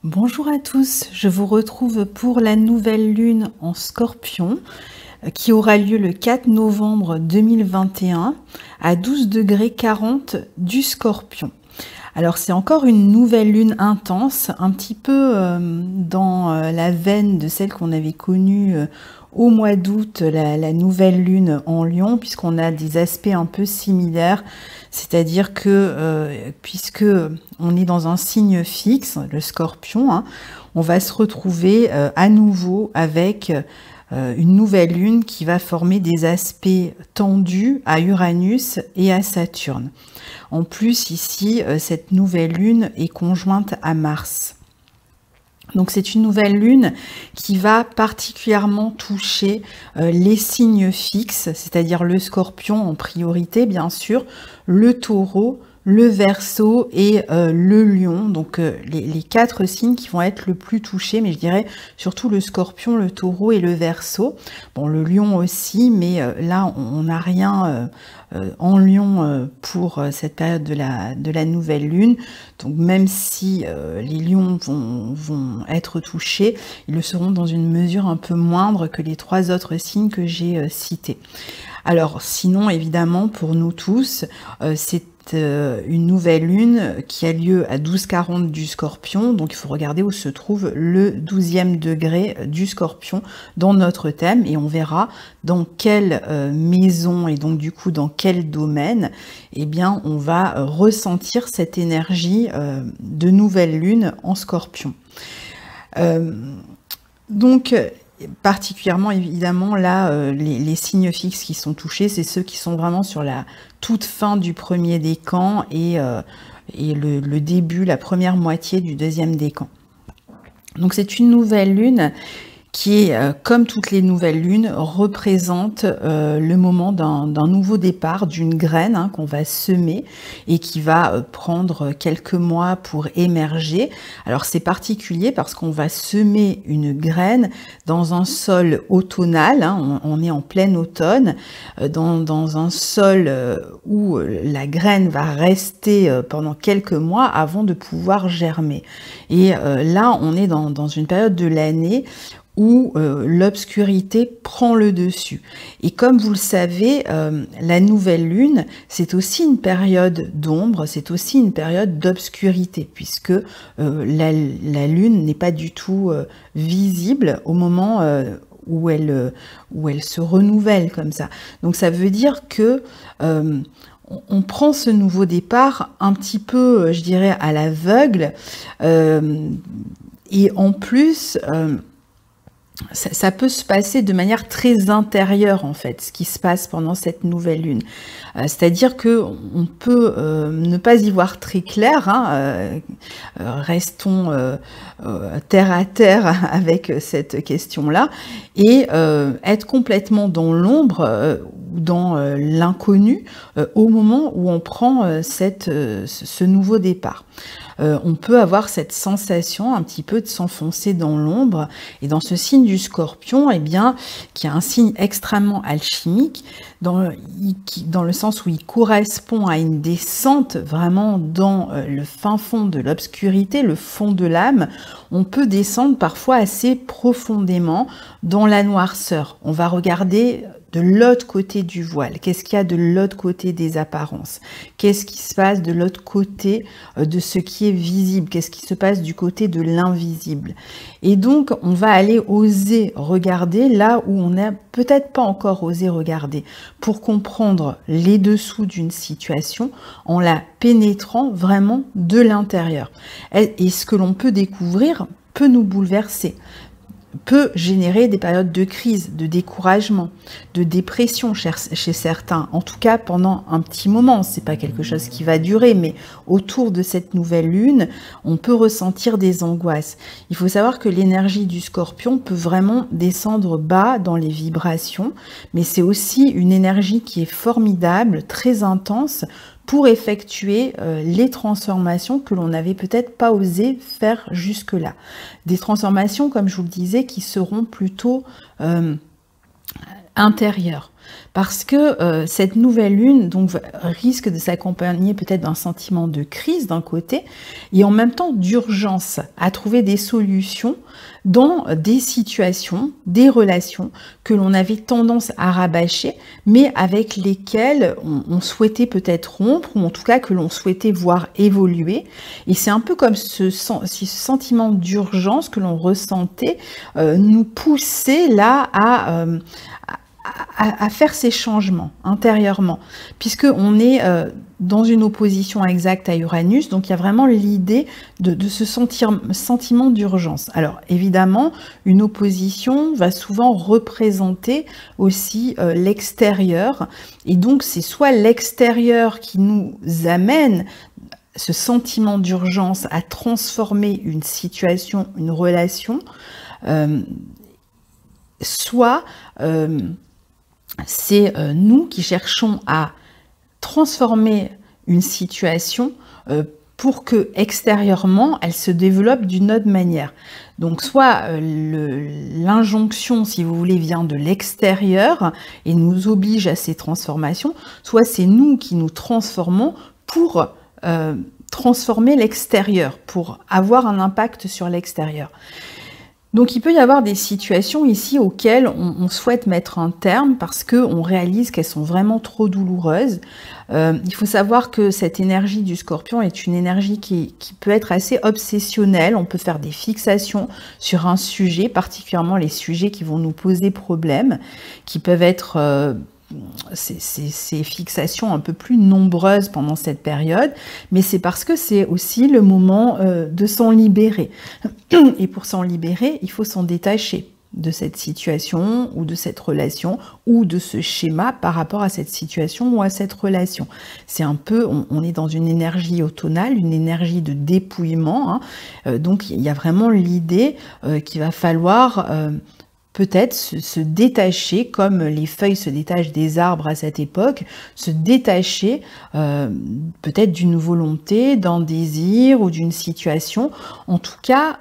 Bonjour à tous, je vous retrouve pour la nouvelle lune en Scorpion qui aura lieu le 4 novembre 2021 à 12 degrés 40 du Scorpion. Alors c'est encore une nouvelle lune intense, un petit peu dans la veine de celle qu'on avait connue au mois d'août, la nouvelle lune en Lion, puisqu'on a des aspects un peu similaires, c'est-à-dire que puisque on est dans un signe fixe, le Scorpion, hein, on va se retrouver à nouveau avec une nouvelle lune qui va former des aspects tendus à Uranus et à Saturne. En plus, ici, cette nouvelle lune est conjointe à Mars. Donc c'est une nouvelle lune qui va particulièrement toucher les signes fixes, c'est-à-dire le Scorpion en priorité, bien sûr, le Taureau, le Verseau et le Lion, donc les quatre signes qui vont être le plus touchés, mais je dirais surtout le Scorpion, le Taureau et le Verseau. Bon, le Lion aussi, mais là on n'a rien en Lion pour cette période de la nouvelle lune. Donc même si les lions vont être touchés, ils le seront dans une mesure un peu moindre que les trois autres signes que j'ai cités. Alors sinon, évidemment, pour nous tous, c'est une nouvelle lune qui a lieu à 12h40 du Scorpion, donc il faut regarder où se trouve le 12e degré du Scorpion dans notre thème, et on verra dans quelle maison et donc du coup dans quel domaine, eh bien on va ressentir cette énergie de nouvelle lune en Scorpion. Donc particulièrement évidemment là les signes fixes qui sont touchés, c'est ceux qui sont vraiment sur la toute fin du premier décan et le début, la première moitié du deuxième décan. Donc c'est une nouvelle lune qui est, comme toutes les nouvelles lunes, représente le moment d'un nouveau départ, d'une graine hein, qu'on va semer et qui va prendre quelques mois pour émerger. Alors c'est particulier parce qu'on va semer une graine dans un sol automnal, hein, on est en plein automne, dans un sol où la graine va rester pendant quelques mois avant de pouvoir germer. Et là, on est dans une période de l'année où l'obscurité prend le dessus. Et comme vous le savez, la nouvelle lune, c'est aussi une période d'ombre, c'est aussi une période d'obscurité, puisque la lune n'est pas du tout visible au moment où elle se renouvelle comme ça. Donc ça veut dire que on prend ce nouveau départ un petit peu, je dirais, à l'aveugle, et en plus ça peut se passer de manière très intérieure en fait, ce qui se passe pendant cette nouvelle lune. C'est-à-dire que on peut ne pas y voir très clair, hein, restons terre à terre avec cette question-là, et être complètement dans l'ombre ou dans l'inconnu au moment où on prend ce nouveau départ. On peut avoir cette sensation un petit peu de s'enfoncer dans l'ombre, et dans ce signe du Scorpion, eh bien, qui est un signe extrêmement alchimique, dans le sens où il correspond à une descente vraiment dans le fin fond de l'obscurité, le fond de l'âme. On peut descendre parfois assez profondément dans la noirceur. On va regarder de l'autre côté du voile. Qu'est-ce qu'il y a de l'autre côté des apparences? Qu'est-ce qui se passe de l'autre côté de ce qui est visible? Qu'est-ce qui se passe du côté de l'invisible? Et donc, on va aller oser regarder là où on n'a peut-être pas encore osé regarder, pour comprendre les dessous d'une situation en la pénétrant vraiment de l'intérieur. Et ce que l'on peut découvrir peut nous bouleverser, peut générer des périodes de crise, de découragement, de dépression chez certains, en tout cas pendant un petit moment. C'est pas quelque chose qui va durer, mais autour de cette nouvelle lune, on peut ressentir des angoisses. Il faut savoir que l'énergie du Scorpion peut vraiment descendre bas dans les vibrations, mais c'est aussi une énergie qui est formidable, très intense, pour effectuer les transformations que l'on n'avait peut-être pas osé faire jusque-là. Des transformations, comme je vous le disais, qui seront plutôt intérieures. parce que cette nouvelle lune donc risque de s'accompagner peut-être d'un sentiment de crise d'un côté et en même temps d'urgence à trouver des solutions dans des situations, des relations que l'on avait tendance à rabâcher, mais avec lesquelles on souhaitait peut-être rompre, ou en tout cas que l'on souhaitait voir évoluer. Et c'est un peu comme ce sentiment d'urgence que l'on ressentait nous pousser là à faire ces changements intérieurement, puisqu'on est dans une opposition exacte à Uranus, donc il y a vraiment l'idée de ce sentiment d'urgence. Alors évidemment, une opposition va souvent représenter aussi l'extérieur, et donc c'est soit l'extérieur qui nous amène ce sentiment d'urgence à transformer une situation, une relation, soit c'est nous qui cherchons à transformer une situation pour que extérieurement elle se développe d'une autre manière. Donc soit l'injonction, si vous voulez, vient de l'extérieur et nous oblige à ces transformations, soit c'est nous qui nous transformons pour transformer l'extérieur, pour avoir un impact sur l'extérieur. Donc il peut y avoir des situations ici auxquelles on souhaite mettre un terme parce qu'on réalise qu'elles sont vraiment trop douloureuses. Il faut savoir que cette énergie du Scorpion est une énergie qui peut être assez obsessionnelle. On peut faire des fixations sur un sujet, particulièrement les sujets qui vont nous poser problème, qui peuvent être ces fixations un peu plus nombreuses pendant cette période, mais c'est parce que c'est aussi le moment de s'en libérer. Et pour s'en libérer, il faut s'en détacher de cette situation ou de cette relation ou de ce schéma par rapport à cette situation ou à cette relation. C'est un peu, on est dans une énergie automnale, une énergie de dépouillement, hein. Donc il y a vraiment l'idée qu'il va falloir peut-être se détacher, comme les feuilles se détachent des arbres à cette époque, se détacher peut-être d'une volonté, d'un désir ou d'une situation. En tout cas,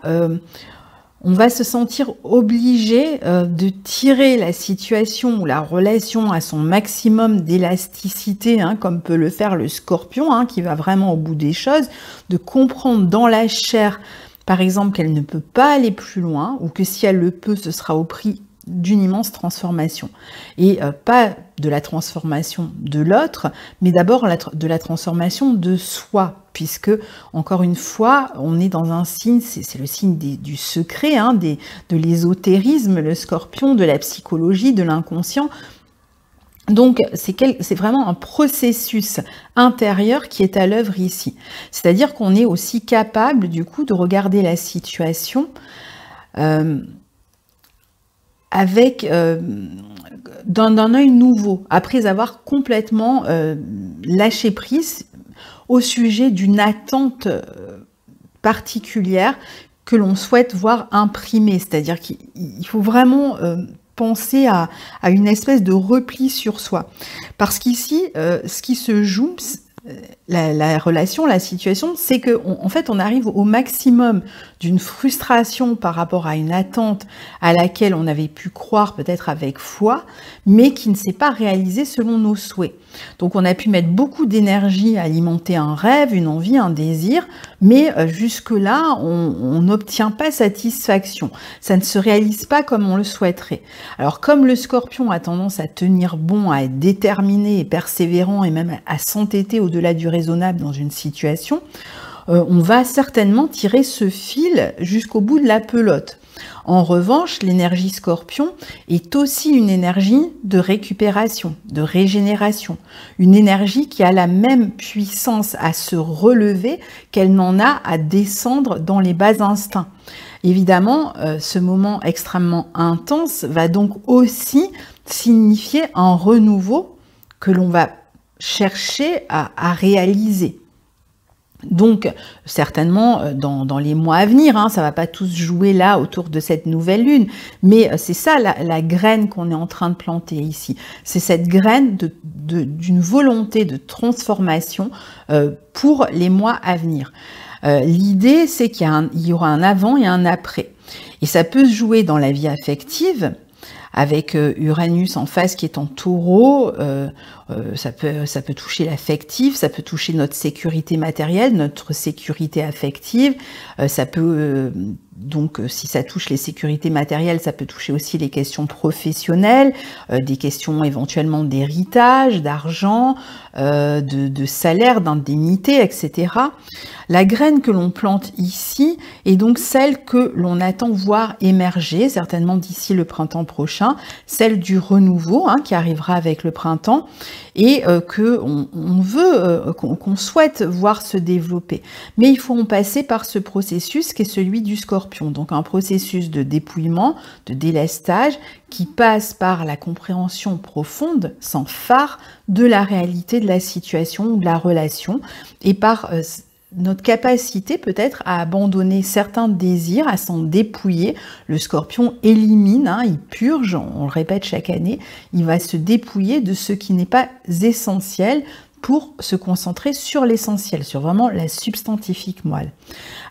on va se sentir obligé de tirer la situation ou la relation à son maximum d'élasticité, hein, comme peut le faire le Scorpion, hein, qui va vraiment au bout des choses, de comprendre dans la chair, par exemple, qu'elle ne peut pas aller plus loin, ou que si elle le peut, ce sera au prix d'une immense transformation. Et pas de la transformation de l'autre, mais d'abord de la transformation de soi, puisque, encore une fois, on est dans un signe, c'est le signe du secret, hein, de l'ésotérisme, le Scorpion, de la psychologie, de l'inconscient. Donc, c'est vraiment un processus intérieur qui est à l'œuvre ici. C'est-à-dire qu'on est aussi capable, du coup, de regarder la situation avec d'un œil nouveau, après avoir complètement lâché prise au sujet d'une attente particulière que l'on souhaite voir imprimée. C'est-à-dire qu'il faut vraiment penser à une espèce de repli sur soi. Parce qu'ici, ce qui se joue, la relation, la situation, c'est qu'en fait, on arrive au maximum d'une frustration par rapport à une attente à laquelle on avait pu croire peut-être avec foi, mais qui ne s'est pas réalisée selon nos souhaits. Donc on a pu mettre beaucoup d'énergie à alimenter un rêve, une envie, un désir, mais jusque-là, on n'obtient pas satisfaction. Ça ne se réalise pas comme on le souhaiterait. Alors comme le Scorpion a tendance à tenir bon, à être déterminé et persévérant et même à s'entêter au-delà du raisonnable dans une situation, on va certainement tirer ce fil jusqu'au bout de la pelote. En revanche, l'énergie Scorpion est aussi une énergie de récupération, de régénération, une énergie qui a la même puissance à se relever qu'elle n'en a à descendre dans les bas instincts. Évidemment, ce moment extrêmement intense va donc aussi signifier un renouveau que l'on va chercher à réaliser. Donc, certainement, dans les mois à venir, hein, ça ne va pas tous jouer là autour de cette nouvelle lune, mais c'est ça la graine qu'on est en train de planter ici. C'est cette graine d'une volonté de transformation pour les mois à venir. L'idée, c'est qu'il y aura un avant et un après. Et ça peut se jouer dans la vie affective, avec Uranus en face qui est en Taureau. Ça peut toucher l'affectif, ça peut toucher notre sécurité matérielle, notre sécurité affective. Ça peut donc, si ça touche les sécurités matérielles, ça peut toucher aussi les questions professionnelles, des questions éventuellement d'héritage, d'argent, de salaire, d'indemnité, etc. La graine que l'on plante ici est donc celle que l'on attend voir émerger, certainement d'ici le printemps prochain, celle du renouveau qui arrivera avec le printemps et qu'on souhaite voir se développer. Mais il faut en passer par ce processus qui est celui du Scorpion, donc un processus de dépouillement, de délestage, qui passe par la compréhension profonde, sans phare, de la réalité de la situation ou de la relation, et par notre capacité peut-être à abandonner certains désirs, à s'en dépouiller. Le Scorpion élimine, il purge, on le répète chaque année, il va se dépouiller de ce qui n'est pas essentiel pour se concentrer sur l'essentiel, sur vraiment la substantifique moelle.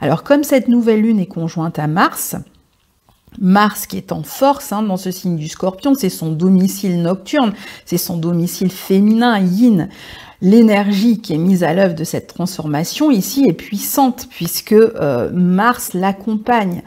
Alors comme cette nouvelle lune est conjointe à Mars qui est en force dans ce signe du Scorpion, c'est son domicile nocturne, c'est son domicile féminin, yin. L'énergie qui est mise à l'œuvre de cette transformation ici est puissante puisque Mars l'accompagne.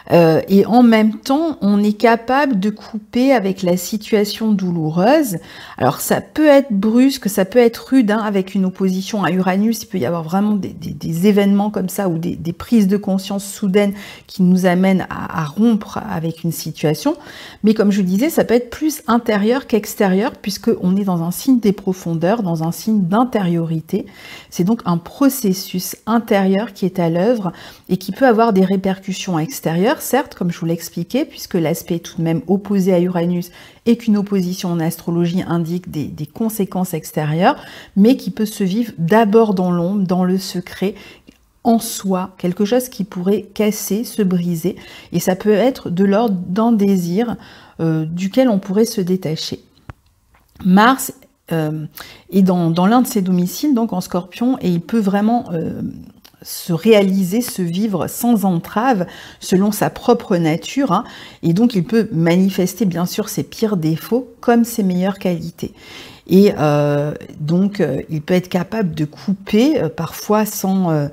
Et en même temps, on est capable de couper avec la situation douloureuse. Alors ça peut être brusque, ça peut être rude, avec une opposition à Uranus, il peut y avoir vraiment des événements comme ça, ou des prises de conscience soudaines qui nous amènent à rompre avec une situation. Mais comme je le disais, ça peut être plus intérieur qu'extérieur, puisqu'on est dans un signe des profondeurs, dans un signe d'intériorité. C'est donc un processus intérieur qui est à l'œuvre et qui peut avoir des répercussions extérieures, certes, comme je vous l'expliquais, puisque l'aspect est tout de même opposé à Uranus et qu'une opposition en astrologie indique des conséquences extérieures, mais qui peut se vivre d'abord dans l'ombre, dans le secret, en soi, quelque chose qui pourrait casser, se briser, et ça peut être de l'ordre d'un désir duquel on pourrait se détacher. Mars est dans l'un de ses domiciles, donc en Scorpion, et il peut vraiment se réaliser, se vivre sans entrave selon sa propre nature, et donc il peut manifester bien sûr ses pires défauts comme ses meilleures qualités. Et donc il peut être capable de couper parfois sans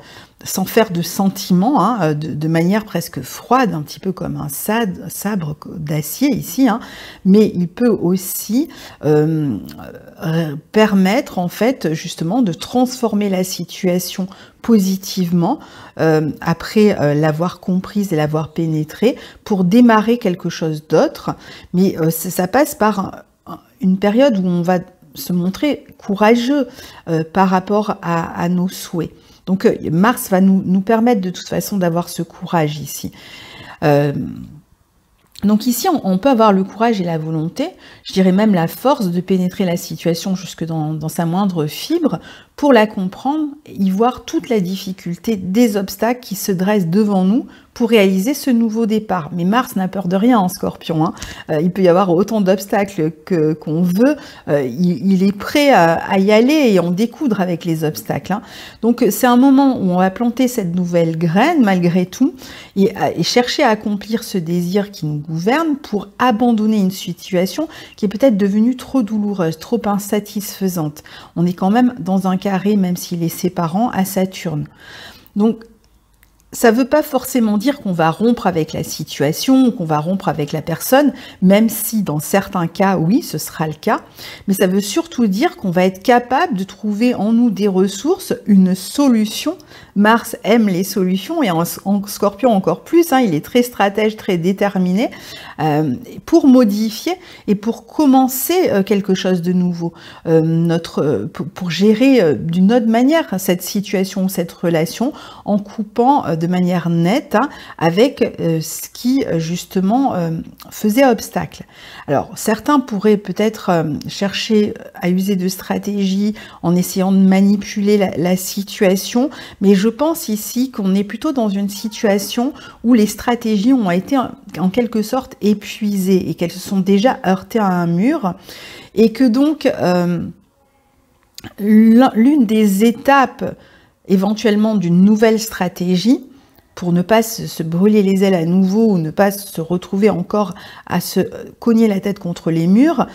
faire de sentiments, de manière presque froide, un petit peu comme un sabre d'acier ici, mais il peut aussi permettre en fait justement de transformer la situation positivement après l'avoir comprise et l'avoir pénétrée pour démarrer quelque chose d'autre. Mais ça passe par une période où on va se montrer courageux par rapport à nos souhaits. Donc Mars va nous permettre de toute façon d'avoir ce courage ici. Donc ici, on peut avoir le courage et la volonté, je dirais même la force de pénétrer la situation jusque dans sa moindre fibre, pour la comprendre, y voir toute la difficulté des obstacles qui se dressent devant nous pour réaliser ce nouveau départ. Mais Mars n'a peur de rien en Scorpion. Il peut y avoir autant d'obstacles qu'on veut. Il est prêt à y aller et en découdre avec les obstacles. Donc c'est un moment où on va planter cette nouvelle graine malgré tout et chercher à accomplir ce désir qui nous gouverne pour abandonner une situation qui est peut-être devenue trop douloureuse, trop insatisfaisante. On est quand même dans un carré, même s'il est séparant, à Saturne. Donc, ça ne veut pas forcément dire qu'on va rompre avec la situation, qu'on va rompre avec la personne, même si dans certains cas, oui, ce sera le cas. Mais ça veut surtout dire qu'on va être capable de trouver en nous des ressources, une solution. Mars aime les solutions et en Scorpion encore plus, il est très stratège, très déterminé pour modifier et pour commencer quelque chose de nouveau, pour gérer d'une autre manière cette situation, cette relation, en coupant de manière nette avec ce qui justement faisait obstacle. Alors certains pourraient peut-être chercher à user de stratégies en essayant de manipuler la situation, mais je pense ici qu'on est plutôt dans une situation où les stratégies ont été en quelque sorte épuisées et qu'elles se sont déjà heurtées à un mur, et que donc l'une des étapes éventuellement d'une nouvelle stratégie pour ne pas se brûler les ailes à nouveau ou ne pas se retrouver encore à se cogner la tête contre les murs,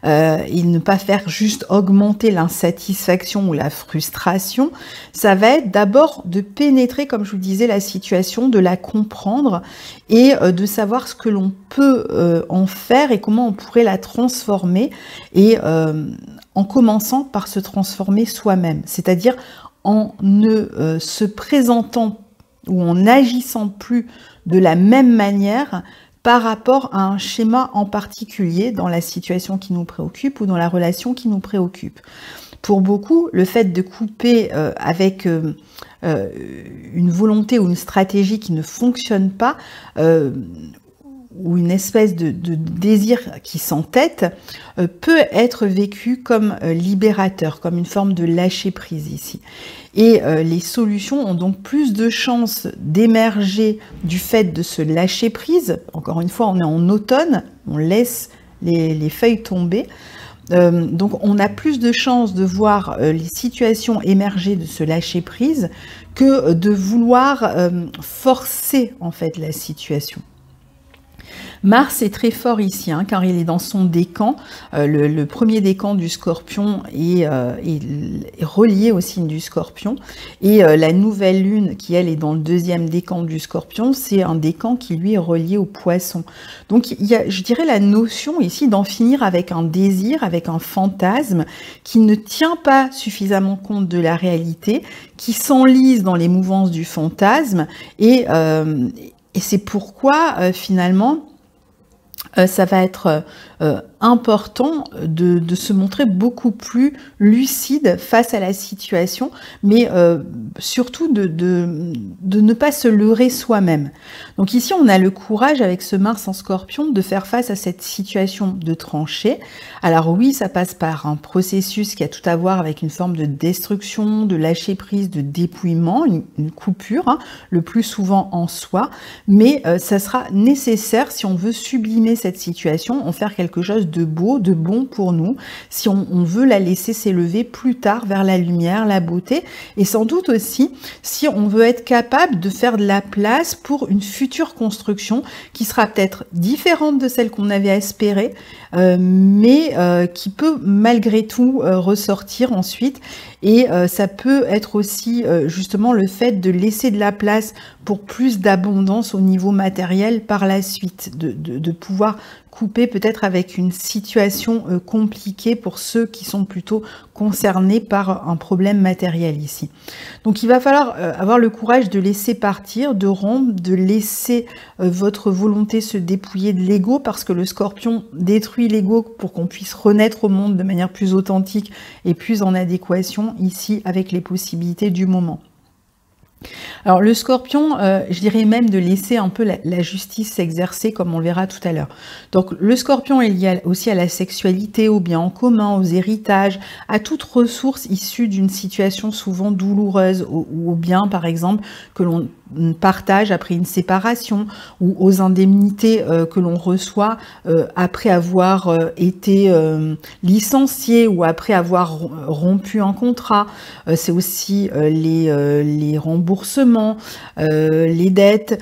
et ne pas faire juste augmenter l'insatisfaction ou la frustration, ça va être d'abord de pénétrer, comme je vous disais, la situation, de la comprendre et de savoir ce que l'on peut en faire et comment on pourrait la transformer, et en commençant par se transformer soi-même, c'est-à-dire en ne se présentant ou en n'agissant plus de la même manière par rapport à un schéma en particulier dans la situation qui nous préoccupe ou dans la relation qui nous préoccupe. Pour beaucoup, le fait de couper avec une volonté ou une stratégie qui ne fonctionne pas, ou une espèce de désir qui s'entête, peut être vécu comme libérateur, comme une forme de lâcher prise ici. Et les solutions ont donc plus de chances d'émerger du fait de ce lâcher prise. Encore une fois, on est en automne, on laisse les feuilles tomber. Donc on a plus de chances de voir les situations émerger de ce lâcher prise que de vouloir forcer en fait la situation. Mars est très fort ici, hein, car il est dans son décan. Le premier décan du Scorpion est relié au signe du Scorpion. Et la nouvelle lune, qui elle est dans le deuxième décan du Scorpion, c'est un décan qui lui est relié au Poisson. Donc il y a, je dirais, la notion ici d'en finir avec un désir, avec un fantasme qui ne tient pas suffisamment compte de la réalité, qui s'enlise dans les mouvances du fantasme. Et c'est pourquoi finalement, ça va être important de se montrer beaucoup plus lucide face à la situation, mais surtout de ne pas se leurrer soi-même. Donc ici, on a le courage avec ce Mars en Scorpion de faire face à cette situation de tranchée. Alors oui, ça passe par un processus qui a tout à voir avec une forme de destruction, de lâcher prise, de dépouillement, une coupure, hein, le plus souvent en soi, mais ça sera nécessaire si on veut sublimer cette situation, en faire quelque chose de beau, de bon pour nous, si on veut la laisser s'élever plus tard vers la lumière, la beauté, et sans doute aussi si on veut être capable de faire de la place pour une future construction qui sera peut-être différente de celle qu'on avait espérée, mais qui peut malgré tout ressortir ensuite. Et ça peut être aussi justement le fait de laisser de la place pour plus d'abondance au niveau matériel par la suite, de pouvoir couper peut-être avec une situation compliquée pour ceux qui sont plutôt concernés par un problème matériel ici. Donc il va falloir avoir le courage de laisser partir, de rompre, de laisser votre volonté se dépouiller de l'ego, parce que le Scorpion détruit l'ego pour qu'on puisse renaître au monde de manière plus authentique et plus en adéquation ici avec les possibilités du moment. Alors le Scorpion, je dirais même de laisser un peu la justice s'exercer, comme on le verra tout à l'heure. Donc le Scorpion est lié aussi à la sexualité, au bien en commun, aux héritages, à toute ressource issue d'une situation souvent douloureuse, ou au bien par exemple que l'on partage après une séparation, ou aux indemnités que l'on reçoit après avoir été licencié ou après avoir rompu un contrat. C'est aussi les remboursements, les dettes.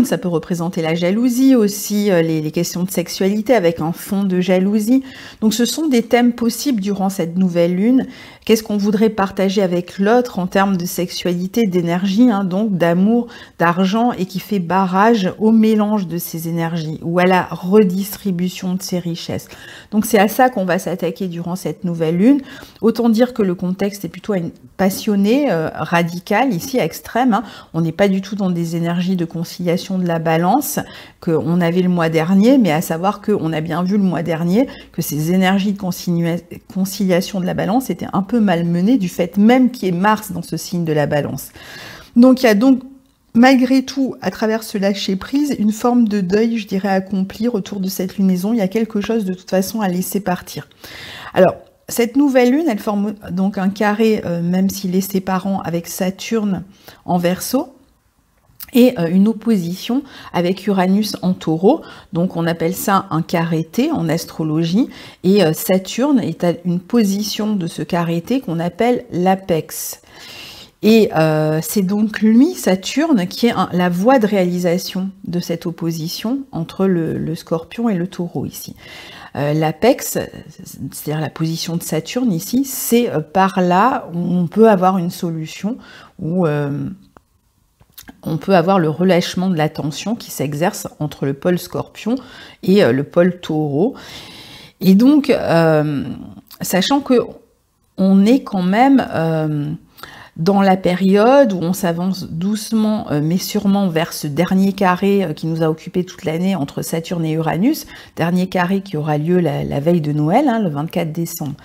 Ça peut représenter la jalousie aussi, les questions de sexualité avec un fond de jalousie. Donc ce sont des thèmes possibles durant cette nouvelle lune. Qu'est-ce qu'on voudrait partager avec l'autre en termes de sexualité, d'énergie, hein, donc d'amour, d'argent, et qui fait barrage au mélange de ces énergies ou à la redistribution de ces richesses. Donc c'est à ça qu'on va s'attaquer durant cette nouvelle lune. Autant dire que le contexte est plutôt passionné, radical, ici extrême, hein. On n'est pas du tout dans des énergies de conciliation de la balance qu'on avait le mois dernier, mais à savoir qu'on a bien vu le mois dernier que ces énergies de conciliation de la balance étaient un peu malmenées du fait même qu'il y ait Mars dans ce signe de la balance. Donc il y a donc malgré tout, à travers ce lâcher-prise, une forme de deuil, je dirais, à accomplir autour de cette lunaison. Il y a quelque chose de toute façon à laisser partir. Alors, cette nouvelle lune, elle forme donc un carré, même s'il est séparant, avec Saturne en Verseau, et une opposition avec Uranus en Taureau. Donc on appelle ça un carré T en astrologie, et Saturne est à une position de ce carré T qu'on appelle l'apex. Et c'est donc lui, Saturne, qui est la voie de réalisation de cette opposition entre le Scorpion et le Taureau ici. L'apex, c'est-à-dire la position de Saturne ici, c'est par là où on peut avoir une solution, où on peut avoir le relâchement de la tension qui s'exerce entre le pôle Scorpion et le pôle Taureau. Et donc, sachant que on est quand même dans la période où on s'avance doucement mais sûrement vers ce dernier carré qui nous a occupé toute l'année entre Saturne et Uranus, dernier carré qui aura lieu la veille de Noël, hein, le 24 décembre.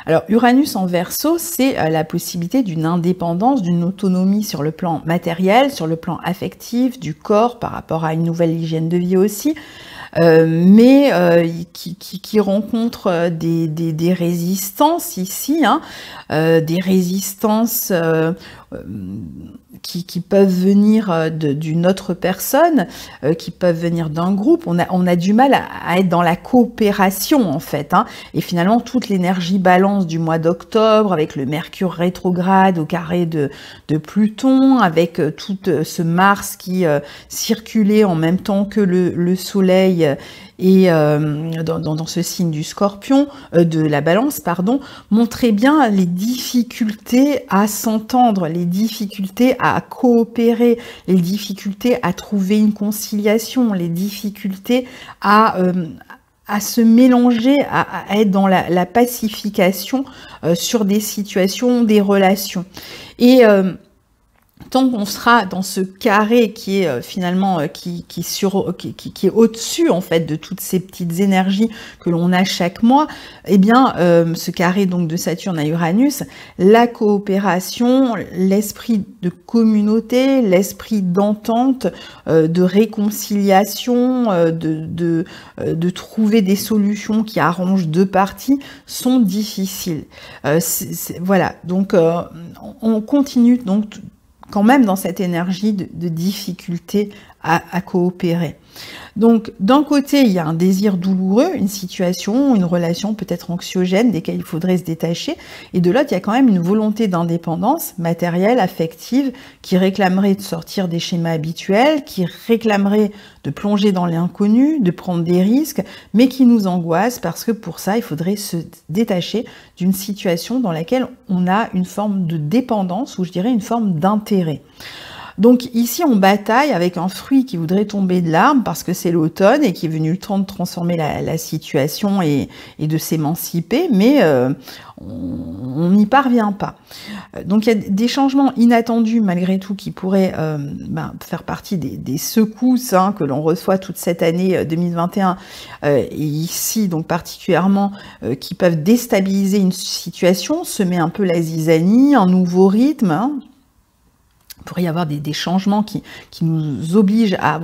Alors Uranus en Verseau, c'est la possibilité d'une indépendance, d'une autonomie sur le plan matériel, sur le plan affectif, du corps par rapport à une nouvelle hygiène de vie aussi, mais qui rencontre des résistances ici, hein, des résistances qui peuvent venir d'une autre personne, qui peuvent venir d'un groupe. On a du mal à être dans la coopération en fait, hein. Et finalement toute l'énergie balance du mois d'octobre avec le Mercure rétrograde au carré de Pluton, avec tout ce Mars qui circulait en même temps que le Soleil et dans ce signe du Scorpion, de la Balance, pardon, montrait bien les difficultés à s'entendre, les difficultés à coopérer, les difficultés à trouver une conciliation, les difficultés à se mélanger, à être dans la pacification sur des situations, des relations. Et tant qu'on sera dans ce carré qui est finalement qui est au-dessus en fait de toutes ces petites énergies que l'on a chaque mois, eh bien ce carré donc de Saturne à Uranus, la coopération, l'esprit de communauté, l'esprit d'entente, de réconciliation, de trouver des solutions qui arrangent deux parties sont difficiles. Voilà, donc on continue donc quand même dans cette énergie de difficulté à coopérer. Donc, d'un côté, il y a un désir douloureux, une situation, une relation peut-être anxiogène, desquelles il faudrait se détacher, et de l'autre, il y a quand même une volonté d'indépendance matérielle, affective, qui réclamerait de sortir des schémas habituels, qui réclamerait de plonger dans l'inconnu, de prendre des risques, mais qui nous angoisse parce que pour ça, il faudrait se détacher d'une situation dans laquelle on a une forme de dépendance, ou je dirais une forme d'intérêt. Donc ici, on bataille avec un fruit qui voudrait tomber de l'arbre parce que c'est l'automne et qu'il est venu le temps de transformer la situation et de s'émanciper, mais on n'y parvient pas. Donc il y a des changements inattendus malgré tout qui pourraient faire partie des secousses que l'on reçoit toute cette année 2021 et ici donc particulièrement qui peuvent déstabiliser une situation, semer un peu la zizanie, un nouveau rythme, hein. Il pourrait y avoir des changements qui nous obligent à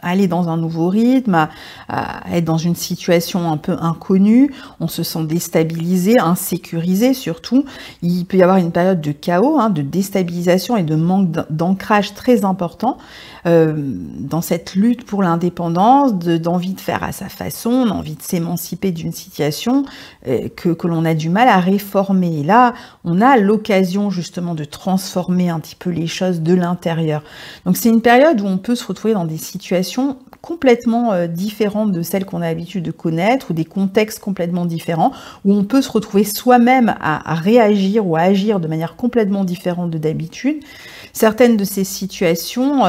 aller dans un nouveau rythme, à être dans une situation un peu inconnue. On se sent déstabilisé, insécurisé surtout. Il peut y avoir une période de chaos, de déstabilisation et de manque d'ancrage très important dans cette lutte pour l'indépendance, d'envie de faire à sa façon, d'envie de s'émanciper d'une situation que l'on a du mal à réformer. Et là, on a l'occasion justement de transformer un petit peu les choses de l'intérieur. Donc c'est une période où on peut se retrouver dans des situations complètement différentes de celles qu'on a l'habitude de connaître, ou des contextes complètement différents, où on peut se retrouver soi-même à réagir ou à agir de manière complètement différente de d'habitude. Certaines de ces situations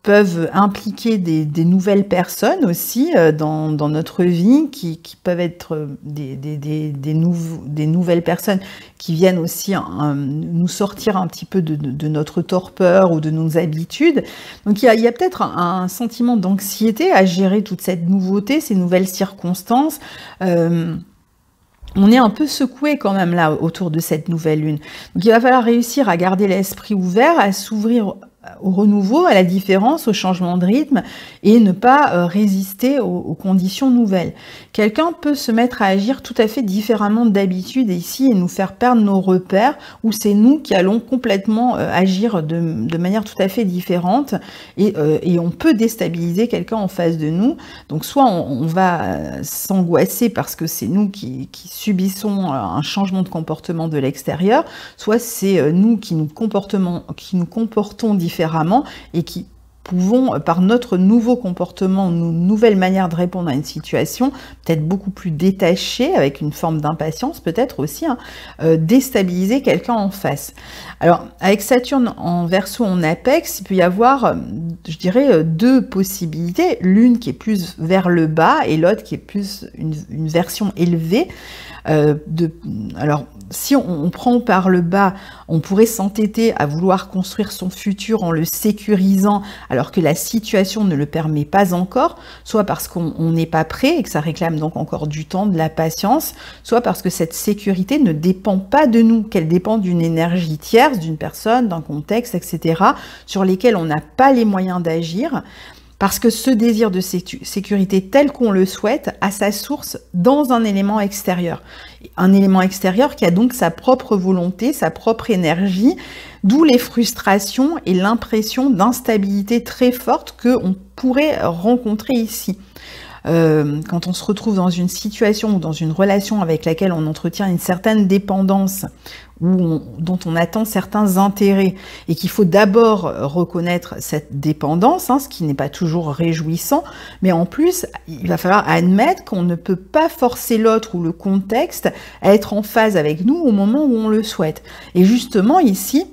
peuvent impliquer des nouvelles personnes aussi dans notre vie, qui peuvent être des nouvelles personnes qui viennent aussi nous sortir un petit peu de notre torpeur ou de nos habitudes. Donc il y a peut-être un sentiment d'anxiété à gérer toute cette nouveauté, ces nouvelles circonstances. On est un peu secoué quand même là autour de cette nouvelle lune. Donc il va falloir réussir à garder l'esprit ouvert, à s'ouvrir au renouveau, à la différence, au changement de rythme et ne pas résister aux conditions nouvelles. Quelqu'un peut se mettre à agir tout à fait différemment d'habitude ici et nous faire perdre nos repères, ou c'est nous qui allons complètement agir de manière tout à fait différente et on peut déstabiliser quelqu'un en face de nous. Donc soit on va s'angoisser parce que c'est nous qui subissons un changement de comportement de l'extérieur, soit c'est nous qui nous comportons différemment et qui pouvons, par notre nouveau comportement, nos nouvelles manières de répondre à une situation, peut-être beaucoup plus détachée, avec une forme d'impatience peut-être aussi, déstabiliser quelqu'un en face. Alors, avec Saturne en Verseau, en Apex, il peut y avoir, je dirais, deux possibilités. L'une qui est plus vers le bas et l'autre qui est plus une version élevée. Alors, si on prend par le bas, on pourrait s'entêter à vouloir construire son futur en le sécurisant alors que la situation ne le permet pas encore, soit parce qu'on n'est pas prêt et que ça réclame donc encore du temps, de la patience, soit parce que cette sécurité ne dépend pas de nous, qu'elle dépend d'une énergie tierce, d'une personne, d'un contexte, etc., sur lesquels on n'a pas les moyens d'agir. Parce que ce désir de sécurité tel qu'on le souhaite a sa source dans un élément extérieur. Un élément extérieur qui a donc sa propre volonté, sa propre énergie, d'où les frustrations et l'impression d'instabilité très forte qu'on pourrait rencontrer ici. Quand on se retrouve dans une situation ou dans une relation avec laquelle on entretient une certaine dépendance ou dont on attend certains intérêts et qu'il faut d'abord reconnaître cette dépendance, ce qui n'est pas toujours réjouissant, mais en plus, il va falloir admettre qu'on ne peut pas forcer l'autre ou le contexte à être en phase avec nous au moment où on le souhaite. Et justement, ici,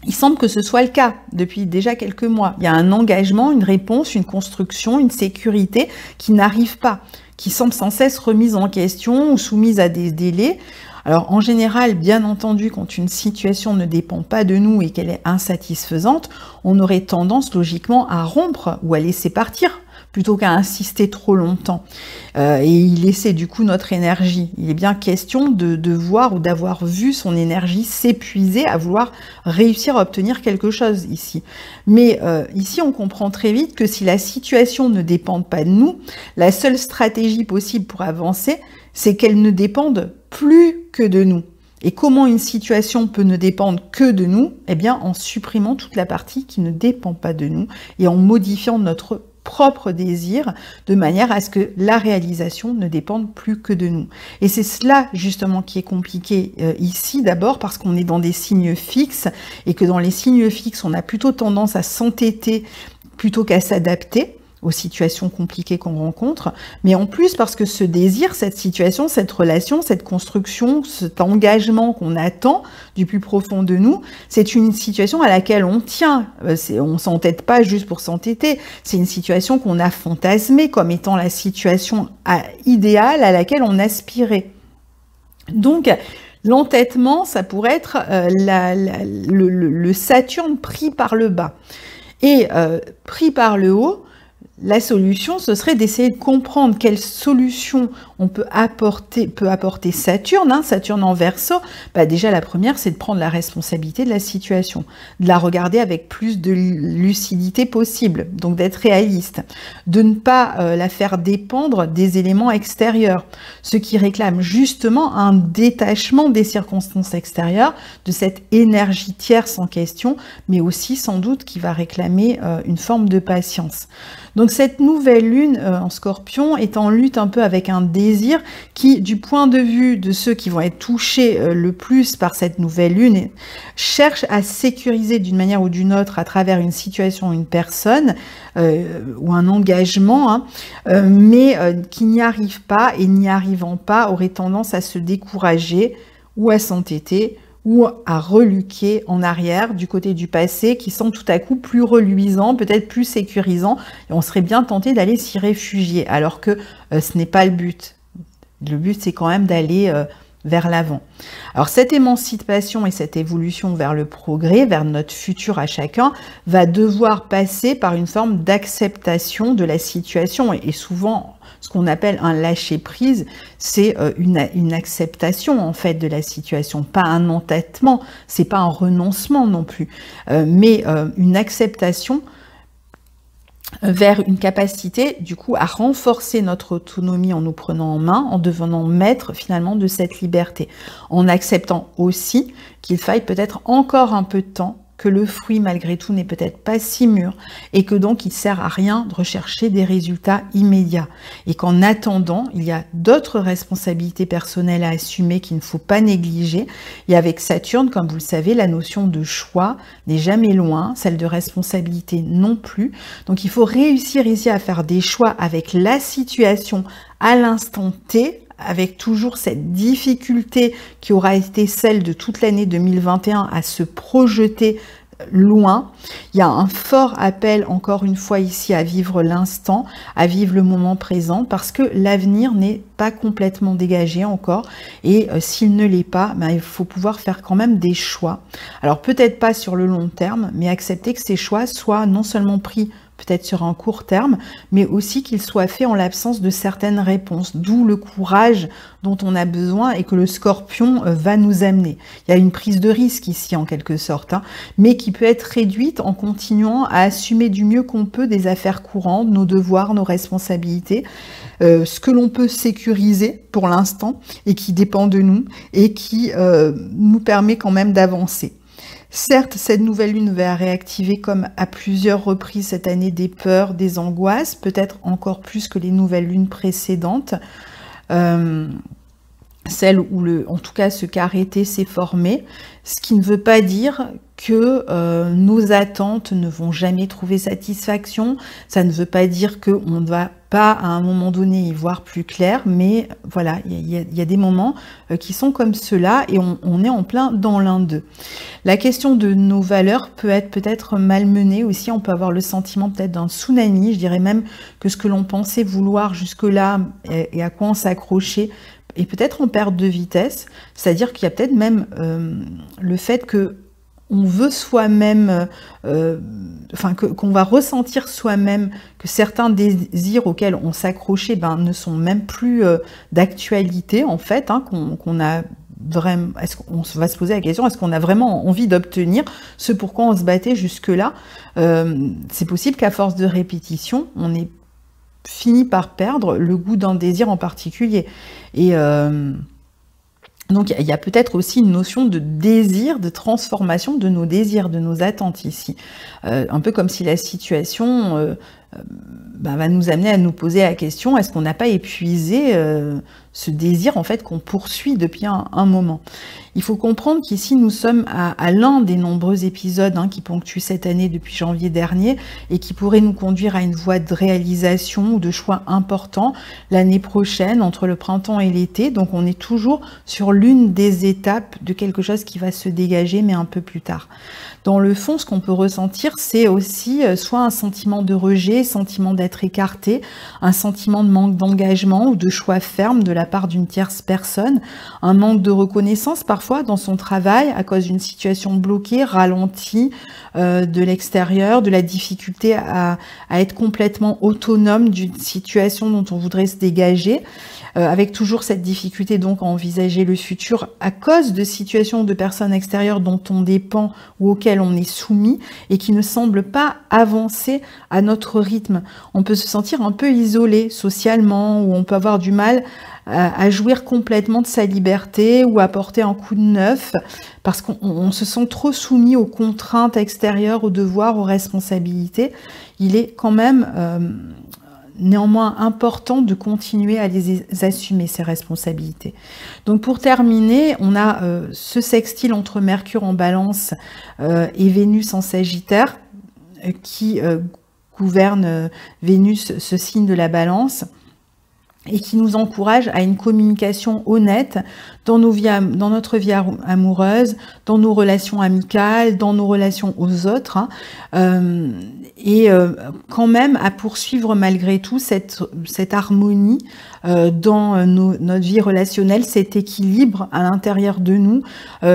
il semble que ce soit le cas depuis déjà quelques mois. Il y a un engagement, une réponse, une construction, une sécurité qui n'arrive pas, qui semble sans cesse remise en question ou soumise à des délais. Alors en général, bien entendu, quand une situation ne dépend pas de nous et qu'elle est insatisfaisante, on aurait tendance logiquement à rompre ou à laisser partir, plutôt qu'à insister trop longtemps et y laisser du coup notre énergie. Il est bien question de voir ou d'avoir vu son énergie s'épuiser à vouloir réussir à obtenir quelque chose ici. Mais ici, on comprend très vite que si la situation ne dépend pas de nous, la seule stratégie possible pour avancer, c'est qu'elle ne dépende plus que de nous. Et comment une situation peut ne dépendre que de nous? Eh bien, en supprimant toute la partie qui ne dépend pas de nous et en modifiant notre propre désir de manière à ce que la réalisation ne dépende plus que de nous. Et c'est cela justement qui est compliqué ici, d'abord parce qu'on est dans des signes fixes et que dans les signes fixes, on a plutôt tendance à s'entêter plutôt qu'à s'adapter aux situations compliquées qu'on rencontre, mais en plus parce que ce désir, cette situation, cette relation, cette construction, cet engagement qu'on attend du plus profond de nous, c'est une situation à laquelle on tient. On s'entête pas juste pour s'entêter, c'est une situation qu'on a fantasmée comme étant la situation idéale à laquelle on aspirait. Donc, l'entêtement, ça pourrait être le Saturne pris par le bas. Et pris par le haut, la solution, ce serait d'essayer de comprendre quelle solution on peut apporter Saturne, Saturne en Verseau. Déjà, la première, c'est de prendre la responsabilité de la situation, de la regarder avec plus de lucidité possible, donc d'être réaliste, de ne pas la faire dépendre des éléments extérieurs, ce qui réclame justement un détachement des circonstances extérieures, de cette énergie tierce en question, mais aussi sans doute qui va réclamer une forme de patience. Donc cette nouvelle lune en Scorpion est en lutte un peu avec un désir qui, du point de vue de ceux qui vont être touchés le plus par cette nouvelle lune, cherche à sécuriser d'une manière ou d'une autre à travers une situation, une personne ou un engagement, mais qui n'y arrive pas et n'y arrivant pas aurait tendance à se décourager ou à s'entêter ou à reluquer en arrière du côté du passé qui semble tout à coup plus reluisant, peut-être plus sécurisant, et on serait bien tenté d'aller s'y réfugier, alors que ce n'est pas le but. Le but, c'est quand même d'aller vers l'avant. Alors cette émancipation et cette évolution vers le progrès, vers notre futur à chacun, va devoir passer par une forme d'acceptation de la situation, et souvent ce qu'on appelle un lâcher-prise, c'est une acceptation en fait de la situation, pas un entêtement, c'est pas un renoncement non plus, mais une acceptation vers une capacité du coup à renforcer notre autonomie en nous prenant en main, en devenant maître finalement de cette liberté, en acceptant aussi qu'il faille peut-être encore un peu de temps, que le fruit malgré tout n'est peut-être pas si mûr et que donc il sert à rien de rechercher des résultats immédiats et qu'en attendant il y a d'autres responsabilités personnelles à assumer qu'il ne faut pas négliger. Et avec Saturne, comme vous le savez, la notion de choix n'est jamais loin, celle de responsabilité non plus. Donc il faut réussir ici à faire des choix avec la situation à l'instant T, avec toujours cette difficulté qui aura été celle de toute l'année 2021 à se projeter loin. Il y a un fort appel, encore une fois ici, à vivre l'instant, à vivre le moment présent, parce que l'avenir n'est pas complètement dégagé encore, et s'il ne l'est pas, il faut pouvoir faire quand même des choix. Alors peut-être pas sur le long terme, mais accepter que ces choix soient non seulement pris peut-être sur un court terme, mais aussi qu'il soit fait en l'absence de certaines réponses, d'où le courage dont on a besoin et que le Scorpion va nous amener. Il y a une prise de risque ici en quelque sorte, mais qui peut être réduite en continuant à assumer du mieux qu'on peut des affaires courantes, nos devoirs, nos responsabilités, ce que l'on peut sécuriser pour l'instant et qui dépend de nous et qui nous permet quand même d'avancer. Certes, cette nouvelle lune va réactiver comme à plusieurs reprises cette année des peurs, des angoisses, peut-être encore plus que les nouvelles lunes précédentes, celle où en tout cas ce qu'arrêter s'est formé, ce qui ne veut pas dire que nos attentes ne vont jamais trouver satisfaction, ça ne veut pas dire qu'on ne va pas à un moment donné y voir plus clair, mais voilà, il y a des moments qui sont comme cela et on est en plein dans l'un d'eux. La question de nos valeurs peut être peut-être malmenée aussi, on peut avoir le sentiment peut-être d'un tsunami, je dirais même que ce que l'on pensait vouloir jusque-là et à quoi on s'accrochait est peut-être en perte de vitesse, c'est-à-dire qu'il y a peut-être même le fait que on veut soi-même, qu'on va ressentir soi-même que certains désirs auxquels on s'accrochait ne sont même plus d'actualité en fait, qu'on a vraiment, est-ce qu'on va se poser la question, est-ce qu'on a vraiment envie d'obtenir ce pourquoi on se battait jusque-là? C'est possible qu'à force de répétition, on ait fini par perdre le goût d'un désir en particulier. Et donc il y a peut-être aussi une notion de désir, de transformation de nos désirs, de nos attentes ici. Un peu comme si la situation va nous amener à nous poser la question, est-ce qu'on n'a pas épuisé ce désir en fait qu'on poursuit depuis un moment? Il faut comprendre qu'ici nous sommes à l'un des nombreux épisodes qui ponctuent cette année depuis janvier dernier et qui pourraient nous conduire à une voie de réalisation ou de choix importants l'année prochaine entre le printemps et l'été. Donc on est toujours sur l'une des étapes de quelque chose qui va se dégager mais un peu plus tard. Dans le fond, ce qu'on peut ressentir, c'est aussi soit un sentiment de rejet, sentiment d'être écarté, un sentiment de manque d'engagement ou de choix ferme de la part d'une tierce personne, un manque de reconnaissance parfois dans son travail à cause d'une situation bloquée, ralentie de l'extérieur, de la difficulté à être complètement autonome d'une situation dont on voudrait se dégager, avec toujours cette difficulté donc à envisager le futur à cause de situations de personnes extérieures dont on dépend ou auxquelles on est soumis et qui ne semblent pas avancer à notre rythme. On peut se sentir un peu isolé socialement ou on peut avoir du mal à jouir complètement de sa liberté ou à porter un coup de neuf parce qu'on se sent trop soumis aux contraintes extérieures, aux devoirs, aux responsabilités. Il est quand même néanmoins important de continuer à les assumer, ces responsabilités. Donc pour terminer, on a ce sextile entre Mercure en Balance et Vénus en Sagittaire qui gouverne Vénus, ce signe de la Balance, et qui nous encourage à une communication honnête dans notre vie amoureuse, dans nos relations amicales, dans nos relations aux autres, et quand même à poursuivre malgré tout cette harmonie dans notre vie relationnelle, cet équilibre à l'intérieur de nous,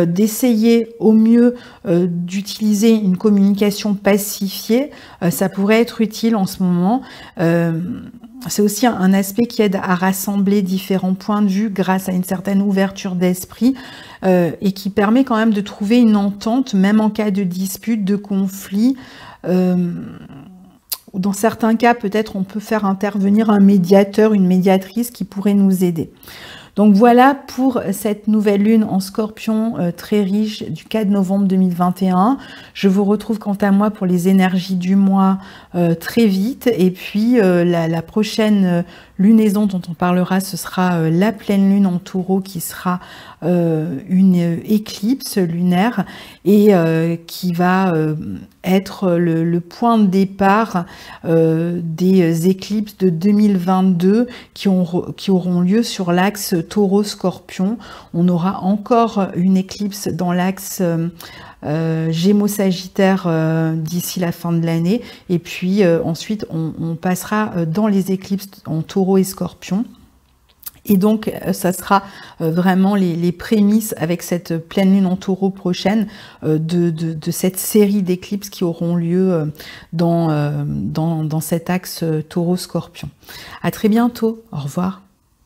d'essayer au mieux d'utiliser une communication pacifiée, ça pourrait être utile en ce moment. c'est aussi un aspect qui aide à rassembler différents points de vue grâce à une certaine ouverture d'esprit et qui permet quand même de trouver une entente, même en cas de dispute, de conflit. Dans certains cas, peut-être on peut faire intervenir un médiateur, une médiatrice qui pourrait nous aider. Donc voilà pour cette nouvelle lune en Scorpion très riche du 4 novembre 2021. Je vous retrouve quant à moi pour les énergies du mois très vite. Et puis la prochaine lunaison dont on parlera, ce sera la pleine lune en Taureau qui sera une éclipse lunaire et qui va être le point de départ des éclipses de 2022 qui auront lieu sur l'axe Taureau-Scorpion. On aura encore une éclipse dans l'axe Gémeaux-Sagittaire d'ici la fin de l'année. Et puis ensuite, on passera dans les éclipses en Taureau et Scorpion. Et donc, ça sera vraiment les prémices avec cette pleine lune en Taureau prochaine de cette série d'éclipses qui auront lieu dans cet axe Taureau-Scorpion. À très bientôt. Au revoir.